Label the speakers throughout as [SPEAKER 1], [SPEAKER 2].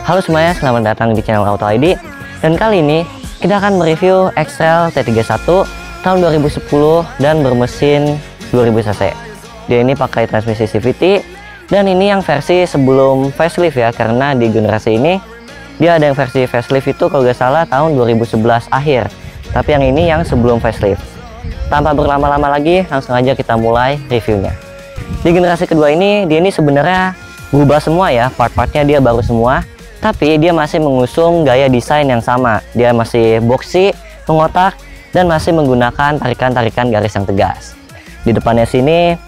[SPEAKER 1] Halo semuanya, selamat datang di channel Auto ID. Dan kali ini kita akan mereview X-Trail T31 tahun 2010 dan bermesin 2000 cc. Dia ini pakai transmisi CVT dan ini yang versi sebelum facelift ya, karena di generasi ini dia ada yang versi facelift itu kalau nggak salah tahun 2011 akhir. Tapi yang ini yang sebelum facelift. Tanpa berlama-lama lagi, langsung aja kita mulai reviewnya. Di generasi kedua ini, dia ini sebenarnya berubah semua ya, part-partnya dia baru semua. Tapi dia masih mengusung gaya desain yang sama. Dia masih boxy, mengotak, dan masih menggunakan tarikan-tarikan garis yang tegas. Di depannya sini,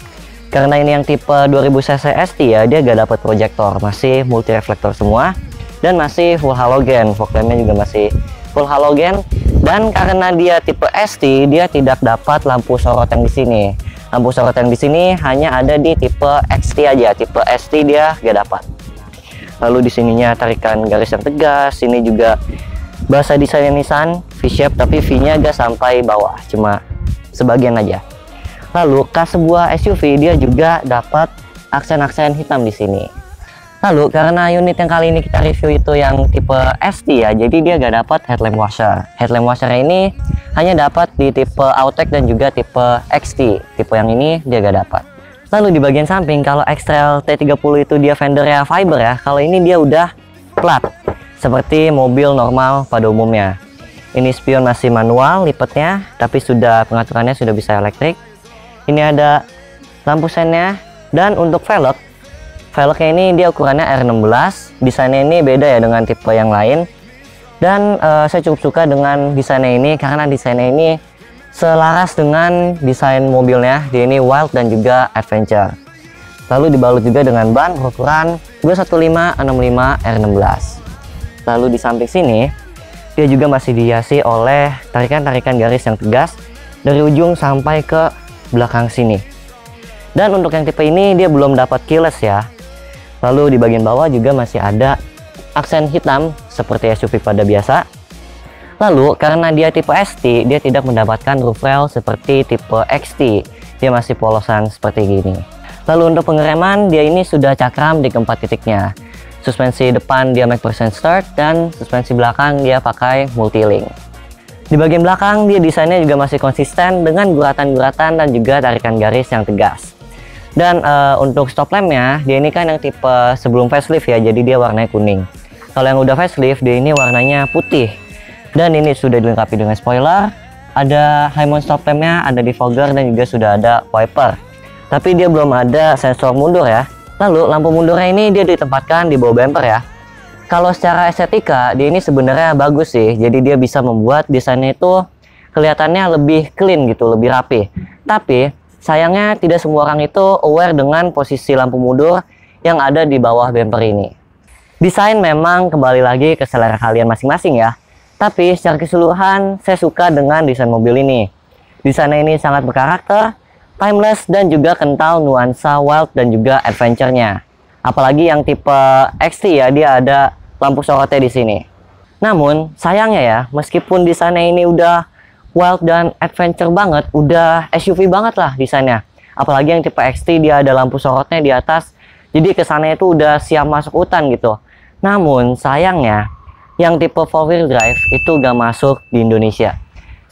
[SPEAKER 1] karena ini yang tipe 2000 cc ST ya, dia gak dapat proyektor, masih multi reflektor semua, dan masih full halogen. Fog lampnya juga masih full halogen. Dan karena dia tipe ST, dia tidak dapat lampu sorot yang di sini. Lampu sorot yang di sini hanya ada di tipe XT aja. Tipe ST dia gak dapat. Lalu di sininya tarikan garis yang tegas. Ini juga bahasa desainnya Nissan V-shape, tapi V-nya agak sampai bawah, cuma sebagian aja. Lalu khas sebuah SUV dia juga dapat aksen-aksen hitam di sini. Lalu karena unit yang kali ini kita review itu yang tipe ST ya, jadi dia gak dapat headlamp washer. Headlamp washer ini hanya dapat di tipe Autek dan juga tipe XT. Tipe yang ini dia gak dapat. Lalu di bagian samping, kalau X-Trail T30 itu dia fendernya fiber ya, kalau ini dia udah plat seperti mobil normal pada umumnya. Ini spion masih manual lipatnya, tapi sudah pengaturannya sudah bisa elektrik. Ini ada lampu sennya. Dan untuk velgnya ini dia ukurannya R16. Desainnya ini beda ya dengan tipe yang lain. Dan saya cukup suka dengan desainnya ini karena desainnya ini selaras dengan desain mobilnya. Dia ini wild dan juga adventure. Lalu dibalut juga dengan ban berukuran 215/65 R16. Lalu di samping sini dia juga masih dihiasi oleh tarikan-tarikan garis yang tegas dari ujung sampai ke belakang sini. Dan untuk yang tipe ini dia belum dapat keyless ya. Lalu di bagian bawah juga masih ada aksen hitam seperti SUV pada biasa. Lalu karena dia tipe ST, dia tidak mendapatkan roof rail seperti tipe XT. Dia masih polosan seperti gini. Lalu untuk pengereman, dia ini sudah cakram di keempat titiknya. Suspensi depan dia make percent start dan suspensi belakang dia pakai multi-link. Di bagian belakang dia desainnya juga masih konsisten dengan guratan-guratan dan juga tarikan garis yang tegas. Dan untuk stop lampnya, dia ini kan yang tipe sebelum facelift ya, jadi dia warnanya kuning. Kalau yang udah facelift, dia ini warnanya putih. Dan ini sudah dilengkapi dengan spoiler, ada high mount stop lampnya, ada defogger, dan juga sudah ada wiper. Tapi dia belum ada sensor mundur ya. Lalu lampu mundurnya ini dia ditempatkan di bawah bumper ya. Kalau secara estetika, dia ini sebenarnya bagus sih. Jadi dia bisa membuat desainnya itu kelihatannya lebih clean gitu, lebih rapi. Tapi sayangnya tidak semua orang itu aware dengan posisi lampu mundur yang ada di bawah bumper ini. Desain memang kembali lagi ke selera kalian masing-masing ya. Tapi secara keseluruhan saya suka dengan desain mobil ini. Desainnya ini sangat berkarakter, timeless, dan juga kental nuansa wild dan juga adventure-nya. Apalagi yang tipe XT ya, dia ada lampu sorotnya di sini. Namun sayangnya ya, meskipun desainnya ini udah wild dan adventure banget, udah SUV banget lah desainnya. Apalagi yang tipe XT dia ada lampu sorotnya di atas, jadi kesannya itu udah siap masuk hutan gitu. Namun sayangnya yang tipe 4-wheel drive itu gak masuk di Indonesia.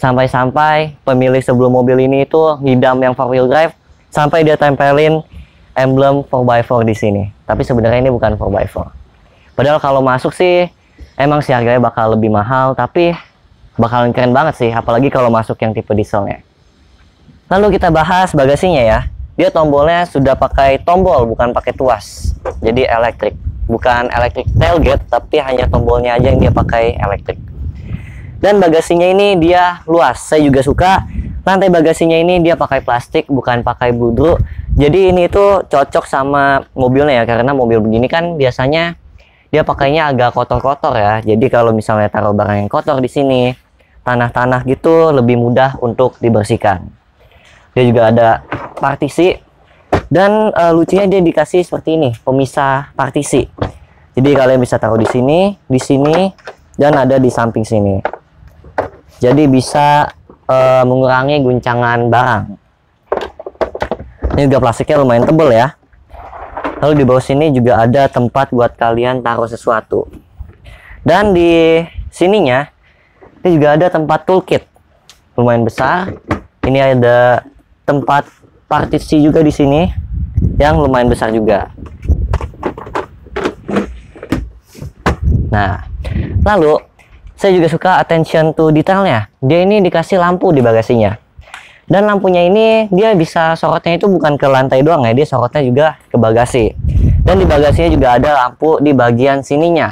[SPEAKER 1] Sampai-sampai pemilik sebelum mobil ini itu ngidam yang 4-wheel drive sampai dia tempelin emblem 4x4 di sini. Tapi sebenarnya ini bukan 4x4. Padahal kalau masuk sih emang sih harganya bakal lebih mahal, tapi bakalan keren banget sih, apalagi kalau masuk yang tipe dieselnya. Lalu kita bahas bagasinya ya. Dia tombolnya sudah pakai tombol, bukan pakai tuas. Jadi elektrik. Bukan electric tailgate, tapi hanya tombolnya aja yang dia pakai elektrik. Dan bagasinya ini dia luas. Saya juga suka lantai bagasinya ini dia pakai plastik, bukan pakai budru. Jadi ini tuh cocok sama mobilnya ya, karena mobil begini kan biasanya dia pakainya agak kotor-kotor ya. Jadi kalau misalnya taruh barang yang kotor di sini, tanah-tanah gitu lebih mudah untuk dibersihkan. Dia juga ada partisi. Dan lucunya dia dikasih seperti ini, pemisah partisi. Jadi kalian bisa taruh di sini, dan ada di samping sini. Jadi bisa mengurangi guncangan barang. Ini juga plastiknya lumayan tebal ya. Lalu di bawah sini juga ada tempat buat kalian taruh sesuatu. Dan di sininya ini juga ada tempat toolkit lumayan besar. Ini ada tempat partisi juga di sini yang lumayan besar juga. Nah, lalu saya juga suka attention to detailnya. Dia ini dikasih lampu di bagasinya. Dan lampunya ini dia bisa sorotnya itu bukan ke lantai doang ya, dia sorotnya juga ke bagasi. Dan di bagasinya juga ada lampu di bagian sininya.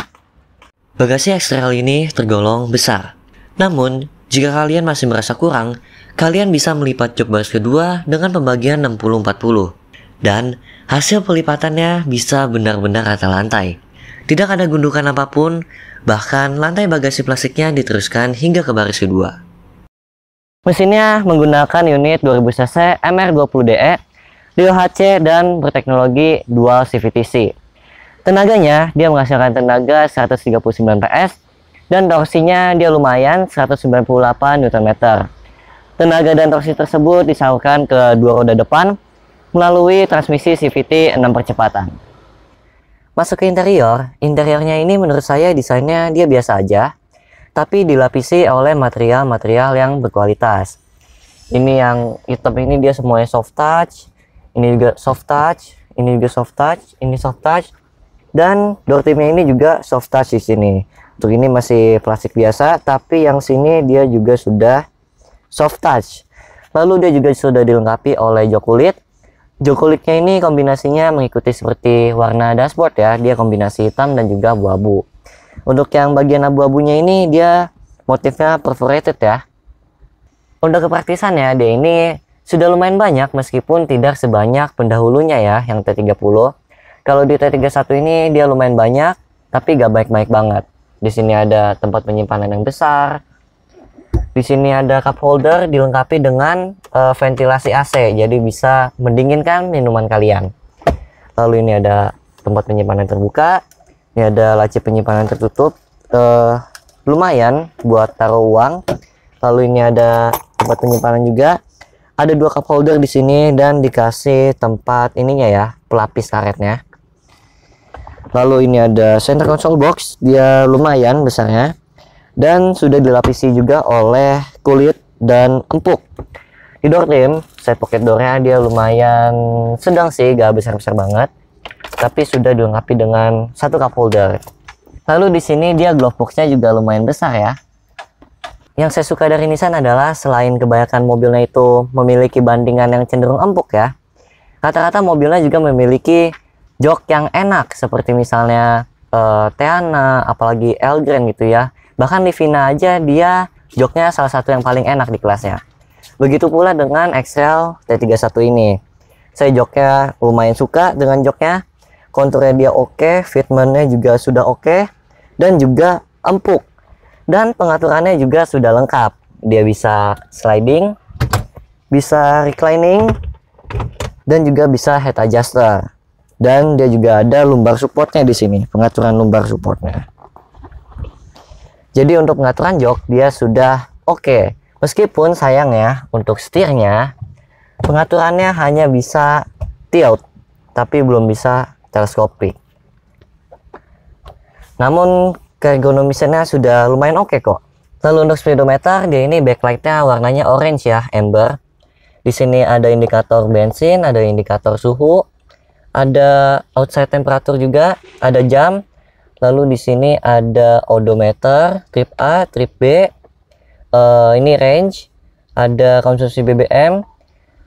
[SPEAKER 1] Bagasi eksternal ini tergolong besar. Namun, jika kalian masih merasa kurang, kalian bisa melipat jok baris kedua dengan pembagian 60-40. Dan hasil pelipatannya bisa benar-benar rata lantai. Tidak ada gundukan apapun, bahkan lantai bagasi plastiknya diteruskan hingga ke baris kedua. Mesinnya menggunakan unit 2000 cc MR20DE, DOHC dan berteknologi dual CVT-C. Tenaganya dia menghasilkan tenaga 139 PS dan torsinya dia lumayan 198 Nm. Tenaga dan torsi tersebut disalurkan ke dua roda depan melalui transmisi CVT 6 percepatan. Masuk ke interiornya ini menurut saya desainnya dia biasa aja, tapi dilapisi oleh material-material yang berkualitas. Ini yang hitam ini dia semuanya soft touch, ini juga soft touch, ini juga soft touch, ini soft touch, dan door trimnya ini juga soft touch di sini. Untuk ini masih plastik biasa, tapi yang sini dia juga sudah soft touch. Lalu dia juga sudah dilengkapi oleh jok kulit. Jok kulitnya ini kombinasinya mengikuti seperti warna dashboard ya, dia kombinasi hitam dan juga abu-abu. Untuk yang bagian abu-abunya ini dia motifnya perforated ya. Untuk kepraktisannya dia ini sudah lumayan banyak meskipun tidak sebanyak pendahulunya ya yang T30. Kalau di T31 ini dia lumayan banyak tapi gak baik-baik banget. Di sini ada tempat penyimpanan yang besar. Di sini ada cup holder dilengkapi dengan ventilasi AC, jadi bisa mendinginkan minuman kalian. Lalu ini ada tempat penyimpanan terbuka. Ini ada laci penyimpanan tertutup, lumayan buat taruh uang. Lalu ini ada tempat penyimpanan juga. Ada dua cup holder di sini dan dikasih tempat ininya ya, pelapis karetnya. Lalu ini ada center console box, dia lumayan besarnya. Dan sudah dilapisi juga oleh kulit dan empuk. Di door trim, side pocket door-nya dia lumayan sedang sih, gak besar-besar banget. Tapi sudah dilengkapi dengan satu cup holder. Lalu di sini dia glove box-nya juga lumayan besar ya. Yang saya suka dari Nissan adalah selain kebanyakan mobilnya itu memiliki bandingan yang cenderung empuk ya, rata-rata mobilnya juga memiliki jok yang enak seperti misalnya Teana, apalagi Elgrand gitu ya. Bahkan Livina aja dia joknya salah satu yang paling enak di kelasnya. Begitu pula dengan X-Trail T31 ini. Saya joknya lumayan suka dengan joknya. Konturnya dia oke, fitmentnya juga sudah oke, dan juga empuk. Dan pengaturannya juga sudah lengkap. Dia bisa sliding, bisa reclining, dan juga bisa head adjuster. Dan dia juga ada lumbar supportnya di sini, pengaturan lumbar supportnya. Jadi untuk pengaturan jok dia sudah oke. Meskipun sayang ya untuk setirnya pengaturannya hanya bisa tilt, tapi belum bisa teleskopik. Namun keergonomisannya sudah lumayan oke kok. Lalu untuk speedometer dia ini backlightnya warnanya orange ya, amber. Di sini ada indikator bensin, ada indikator suhu, ada outside temperature juga, ada jam. Lalu di sini ada odometer, trip A, trip B, ini range, ada konsumsi BBM,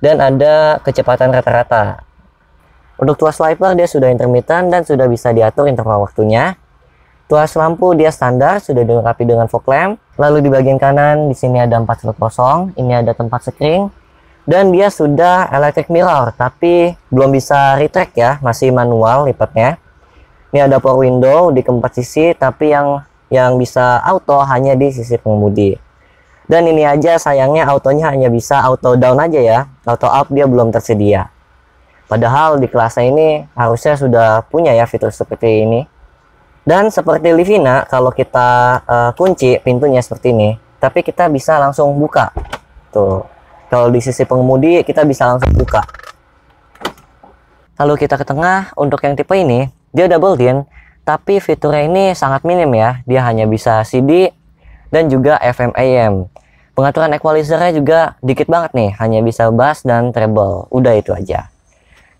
[SPEAKER 1] dan ada kecepatan rata-rata. Untuk tuas wiper dia sudah intermittent dan sudah bisa diatur interval waktunya. Tuas lampu dia standar, sudah dilengkapi dengan fog lamp. Lalu di bagian kanan di sini ada 4 slot kosong, ini ada tempat screen, dan dia sudah electric mirror, tapi belum bisa retract ya, masih manual lipatnya. Ini ada power window di keempat sisi, tapi yang bisa auto hanya di sisi pengemudi. Dan ini aja sayangnya autonya hanya bisa auto down aja ya, auto up dia belum tersedia. Padahal di kelasnya ini harusnya sudah punya ya fitur seperti ini. Dan seperti Livina, kalau kita kunci pintunya seperti ini, tapi kita bisa langsung buka. Tuh, kalau di sisi pengemudi kita bisa langsung buka. Lalu kita ke tengah, untuk yang tipe ini dia double din tapi fiturnya ini sangat minim ya. Dia hanya bisa CD dan juga FM AM. Pengaturan equalizernya juga dikit banget nih, hanya bisa bass dan treble. Udah itu aja.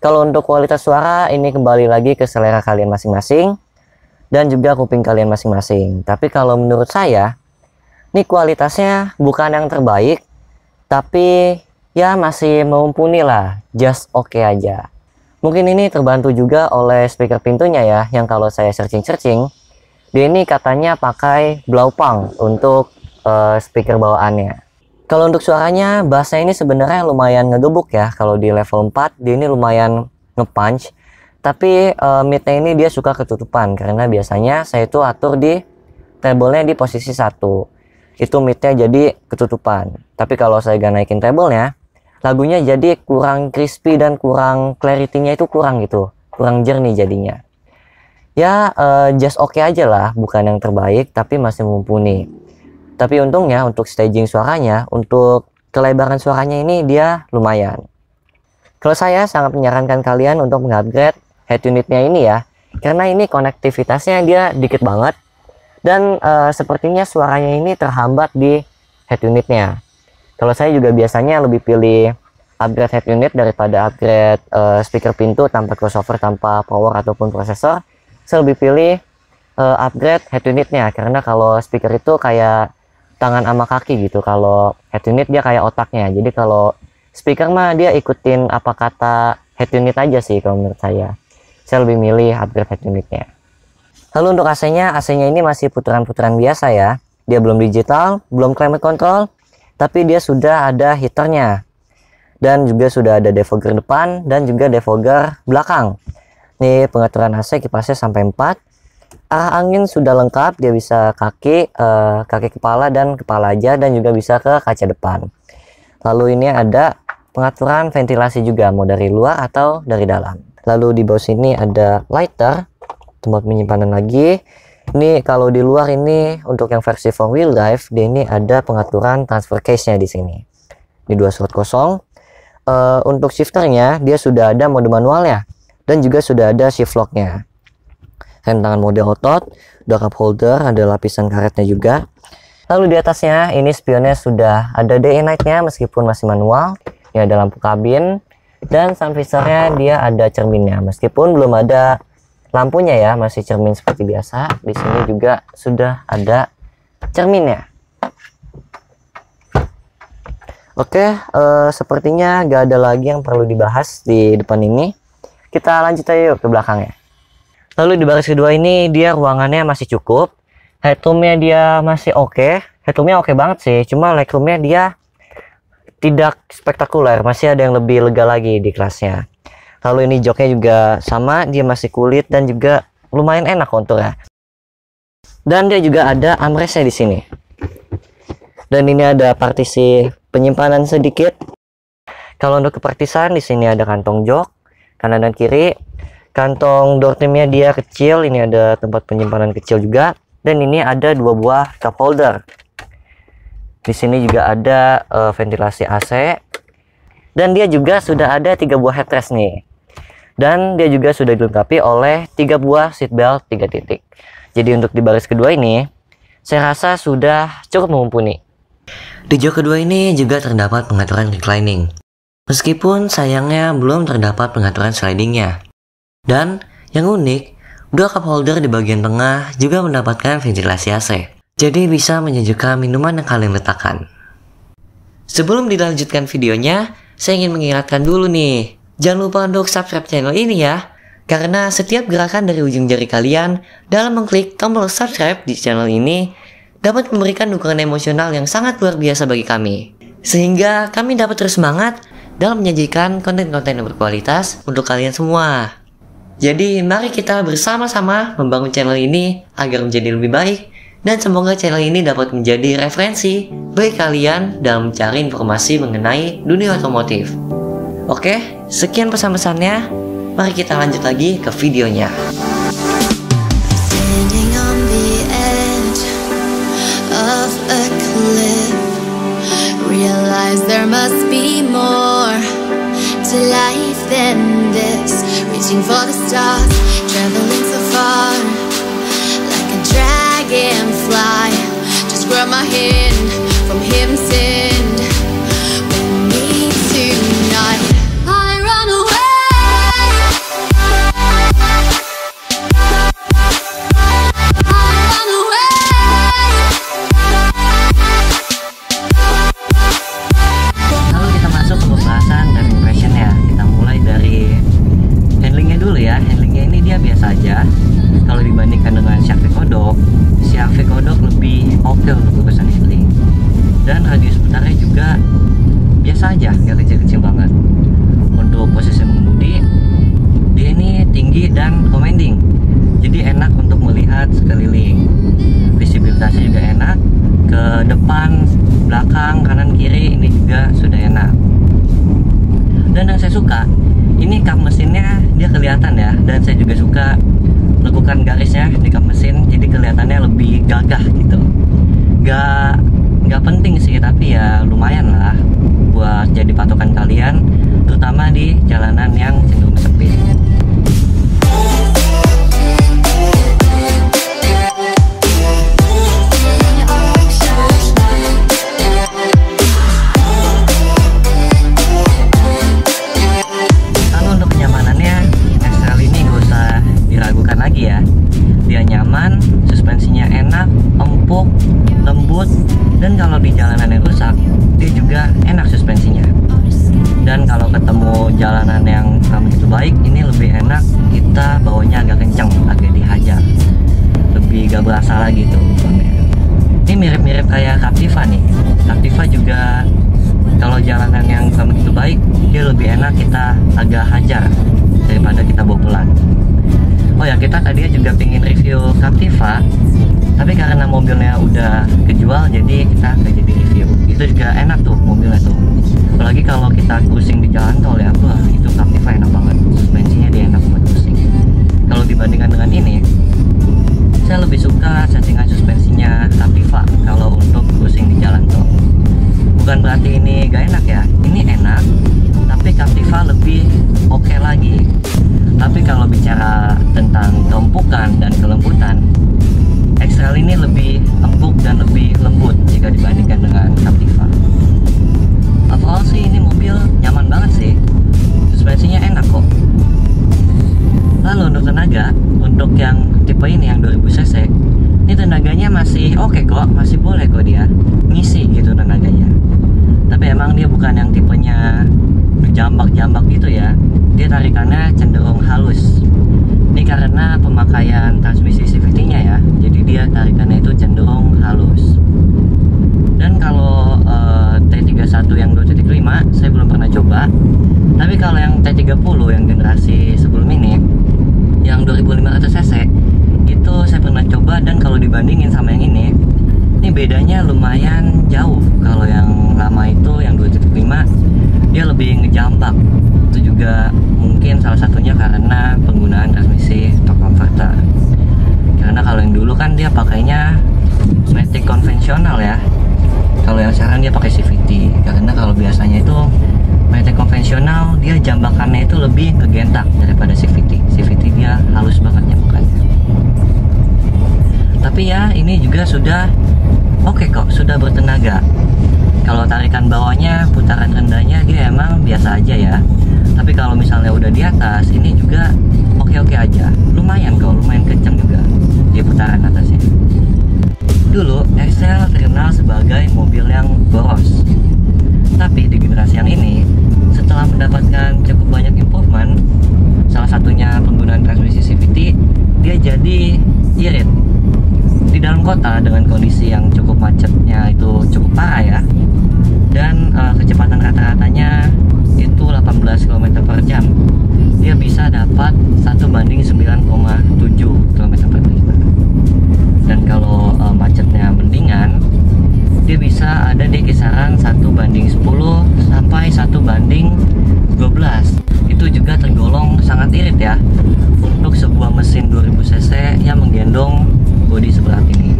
[SPEAKER 1] Kalau untuk kualitas suara ini kembali lagi ke selera kalian masing-masing dan juga kuping kalian masing-masing. Tapi kalau menurut saya, ini kualitasnya bukan yang terbaik, tapi ya masih mumpuni lah, just oke aja. Mungkin ini terbantu juga oleh speaker pintunya ya, yang kalau saya searching-searching, dia ini katanya pakai Blaupang untuk speaker bawaannya. Kalau untuk suaranya, bassnya ini sebenarnya lumayan ngegebuk ya. Kalau di level 4, dia ini lumayan nge-punch. Tapi midnya ini dia suka ketutupan, karena biasanya saya itu atur di treble-nya di posisi 1. Itu midnya jadi ketutupan. Tapi kalau saya gak naikin treble-nya, lagunya jadi kurang crispy dan kurang clarity-nya itu kurang gitu. Kurang jernih jadinya. Ya, just oke aja lah. Bukan yang terbaik, tapi masih mumpuni. Tapi untungnya untuk staging suaranya, untuk kelebaran suaranya ini dia lumayan. Kalau saya sangat menyarankan kalian untuk mengupgrade head unitnya ini ya. Karena ini konektivitasnya dia dikit banget. Dan sepertinya suaranya ini terhambat di head unitnya. Kalau saya juga biasanya lebih pilih upgrade head unit daripada upgrade speaker pintu tanpa crossover, tanpa power ataupun prosesor. Saya lebih pilih upgrade head unitnya. Karena kalau speaker itu kayak tangan sama kaki gitu, kalau head unit dia kayak otaknya. Jadi kalau speaker mah dia ikutin apa kata head unit aja sih kalau menurut saya. Saya lebih milih upgrade head unitnya. Lalu untuk AC-nya ini masih putaran-putaran biasa ya. Dia belum digital, belum climate control, tapi dia sudah ada heaternya. Dan juga sudah ada defogger depan dan juga defogger belakang. Nih pengaturan AC kipasnya sampai 4. Arah angin sudah lengkap, dia bisa kaki kepala dan kepala aja, dan juga bisa ke kaca depan. Lalu ini ada pengaturan ventilasi juga, mau dari luar atau dari dalam. Lalu di bawah sini ada lighter, tempat penyimpanan lagi. Ini kalau di luar ini untuk yang versi 4-wheel drive, dia ini ada pengaturan transfer case-nya di sini. Ini 2 slot kosong. Untuk shifternya dia sudah ada mode manualnya dan juga sudah ada shift lock-nya. Rem tangan mode otot, door cup holder, ada lapisan karetnya juga. Lalu di atasnya ini spionnya sudah ada day and night-nya meskipun masih manual. Ini ada lampu kabin dan sun visornya dia ada cerminnya meskipun belum ada lampunya ya, masih cermin seperti biasa. Di sini juga sudah ada cerminnya. Oke, sepertinya gak ada lagi yang perlu dibahas di depan ini. Kita lanjut aja yuk ke belakangnya. Lalu di baris kedua ini dia ruangannya masih cukup. Headroomnya dia masih oke. Headroomnya oke banget sih. Cuma legroomnya dia tidak spektakuler. Masih ada yang lebih lega lagi di kelasnya. Lalu ini joknya juga sama. Dia masih kulit dan juga lumayan enak konturnya. Dan dia juga ada armrestnya di sini. Dan ini ada partisi penyimpanan sedikit. Kalau untuk kepartisan di sini ada kantong jok kanan dan kiri. Kantong door trimnya dia kecil, ini ada tempat penyimpanan kecil juga, dan ini ada 2 buah cup holder. Di sini juga ada ventilasi AC, dan dia juga sudah ada 3 buah headrest nih, dan dia juga sudah dilengkapi oleh 3 buah seatbelt 3 titik. Jadi untuk di baris kedua ini, saya rasa sudah cukup mumpuni. Di jok kedua ini juga terdapat pengaturan reclining, meskipun sayangnya belum terdapat pengaturan slidingnya. Dan yang unik, 2 cup holder di bagian tengah juga mendapatkan ventilasi AC. Jadi bisa menyejukkan minuman yang kalian letakkan. Sebelum dilanjutkan videonya, saya ingin mengingatkan dulu nih. Jangan lupa untuk subscribe channel ini ya. Karena setiap gerakan dari ujung jari kalian dalam mengklik tombol subscribe di channel ini dapat memberikan dukungan emosional yang sangat luar biasa bagi kami. Sehingga kami dapat terus semangat dalam menyajikan konten-konten yang berkualitas untuk kalian semua. Jadi mari kita bersama-sama membangun channel ini agar menjadi lebih baik, dan semoga channel ini dapat menjadi referensi bagi kalian dalam mencari informasi mengenai dunia otomotif. Oke, sekian pesan-pesannya. Mari kita lanjut lagi ke videonya. To life than this, reaching for the stars, traveling so far. dan radius putarnya juga biasa aja, nggak kecil-kecil banget. Untuk posisi mengemudi, dia ini tinggi dan commanding, jadi enak untuk melihat sekeliling. Visibilitasnya juga enak, ke depan, belakang, kanan, kiri ini juga sudah enak. Dan yang saya suka, ini kap mesinnya dia kelihatan ya, dan saya juga suka lekukan garisnya di kap mesin, jadi kelihatannya lebih gagah gitu. Gak penting sih, tapi ya lumayan lah buat jadi patokan kalian, terutama di jalanan yang cenderung sempit. Kalau untuk kenyamanannya, XL ini gak usah diragukan lagi ya. Dia nyaman, suspensinya enak, empuk, lembut, dan kalau di jalanan yang rusak, dia juga enak suspensinya. Dan kalau ketemu jalanan yang gak begitu baik, ini lebih enak kita bawanya agak kencang, agak dihajar, lebih gak berasa lagi tuh. Ini mirip-mirip kayak Captiva nih. Captiva juga kalau jalanan yang gak begitu baik, dia lebih enak kita agak hajar daripada kita bawa pelan. Oh ya, kita tadinya juga pengen review Captiva, tapi karena mobilnya udah kejual, jadi kita gak jadi review. Itu juga enak tuh mobilnya tuh, apalagi kalau kita cruising di jalan tol ya. Wah, itu Captiva enak banget, suspensinya dia enak buat cruising. Kalau dibandingkan dengan ini, saya lebih suka settingan suspensinya Captiva kalau untuk cruising di jalan tol. Bukan berarti ini gak enak ya, ini enak, tapi Captiva lebih oke lagi. Tapi kalau bicara tentang keempukan dan kelembutan, XL ini lebih empuk dan lebih lembut jika dibandingkan dengan Captiva. Overall sih ini mobil nyaman banget sih, suspensinya enak kok. Lalu untuk tenaga, untuk yang tipe ini yang 2000 cc, ini tenaganya masih oke kok, masih boleh kok dia ngisi gitu tenaganya. Tapi emang dia bukan yang tipenya jambak-jambak gitu ya, dia tarikannya cenderung halus. Ini karena pemakaian transmisi CVT-nya ya, jadi dia tarikannya itu cenderung halus. Dan kalau T31 yang 2.5 saya belum pernah coba, tapi kalau yang T30 yang generasi sebelum ini, yang 2500 cc itu saya pernah coba, dan kalau dibandingin sama yang ini bedanya lumayan jauh. Kalau yang lama itu yang 2.5 dia lebih ngejambak. Itu juga mungkin salah satunya karena penggunaan transmisi torque converter. Karena kalau yang dulu kan dia pakainya matic konvensional ya. Kalau yang sekarang dia pakai CVT. Karena kalau biasanya itu matic konvensional dia jambakannya itu lebih ngegentak daripada CVT. CVT dia halus banget jambakannya. Tapi ya ini juga sudah oke kok, sudah bertenaga. Kalau tarikan bawahnya, putaran rendahnya dia emang biasa aja ya. Tapi kalau misalnya udah di atas, ini juga oke-oke aja. Lumayan kok, lumayan kencang juga di putaran atasnya. Dulu XL terkenal sebagai mobil yang boros. Tapi di generasi yang ini, setelah mendapatkan cukup banyak improvement, salah satunya penggunaan transmisi CVT, dia jadi irit. Di dalam kota dengan kondisi yang cukup macetnya itu cukup parah ya, dan kecepatan rata-ratanya itu 18 km per jam, dia bisa dapat 1:9,7 km per liter. Dan kalau macetnya mendingan, dia bisa ada di kisaran 1:10 sampai 1:12. Itu juga tergolong sangat irit ya untuk sebuah mesin 2000 cc yang menggendong bodi seberat ini.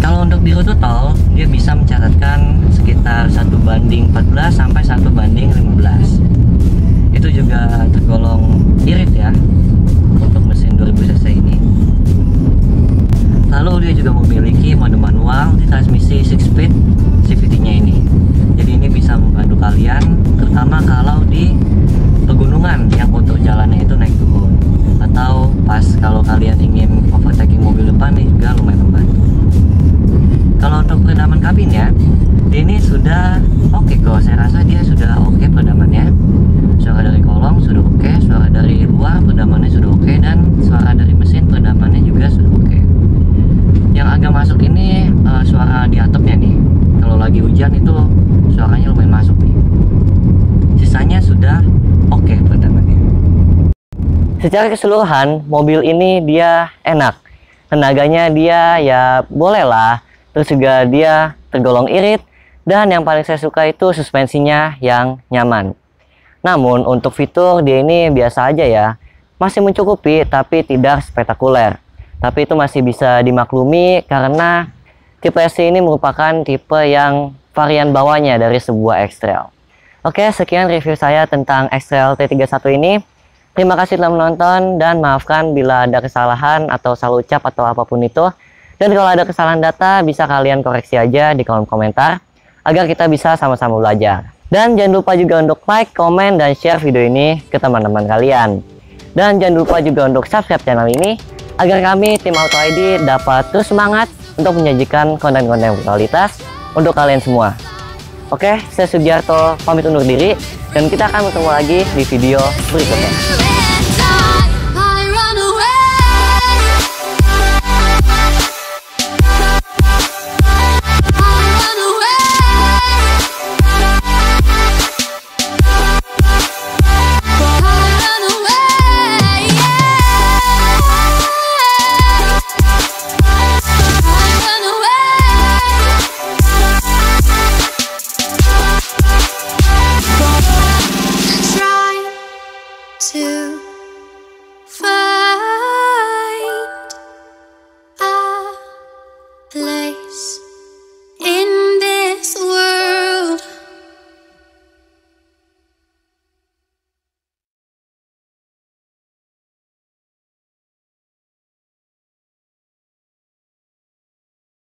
[SPEAKER 1] Kalau untuk di rute tol, dia bisa mencatatkan sekitar 1:14 sampai 1:15. Itu juga tergolong irit ya untuk mesin 2000 cc ini. Lalu dia juga memiliki mode manual di transmisi 6-speed CVT-nya ini. Jadi ini bisa membantu kalian, terutama kalau di pegunungan yang untuk jalannya itu naik turun, atau pas kalau kalian ingin overtaking mobil depan, ini juga lumayan membantu. Kalau untuk peredaman kabinnya, ini sudah oke kok. Saya rasa dia sudah oke peredamannya. Suara dari kolong sudah oke, suara dari luar peredamannya sudah oke, dan suara dari mesin peredamannya juga sudah oke. Yang agak masuk ini suara di atapnya nih. kalau lagi hujan itu suaranya lumayan masuk nih. Sisanya sudah oke peredamannya. Secara keseluruhan mobil ini dia enak, tenaganya dia ya boleh lah, terus juga dia tergolong irit, dan yang paling saya suka itu suspensinya yang nyaman. Namun untuk fitur dia ini biasa aja ya, masih mencukupi tapi tidak spektakuler. Tapi itu masih bisa dimaklumi karena tipe ST ini merupakan tipe yang varian bawahnya dari sebuah X-Trail. Oke, sekian review saya tentang X-Trail T31 ini. Terima kasih telah menonton dan maafkan bila ada kesalahan atau salah ucap atau apapun itu. Dan kalau ada kesalahan data bisa kalian koreksi aja di kolom komentar agar kita bisa sama-sama belajar. Dan jangan lupa juga untuk like, komen, dan share video ini ke teman-teman kalian. Dan jangan lupa juga untuk subscribe channel ini agar kami tim Auto ID dapat terus semangat untuk menyajikan konten-konten berkualitas untuk kalian semua. Oke, saya Sugiarto pamit undur diri dan kita akan bertemu lagi di video berikutnya.
[SPEAKER 2] To find a place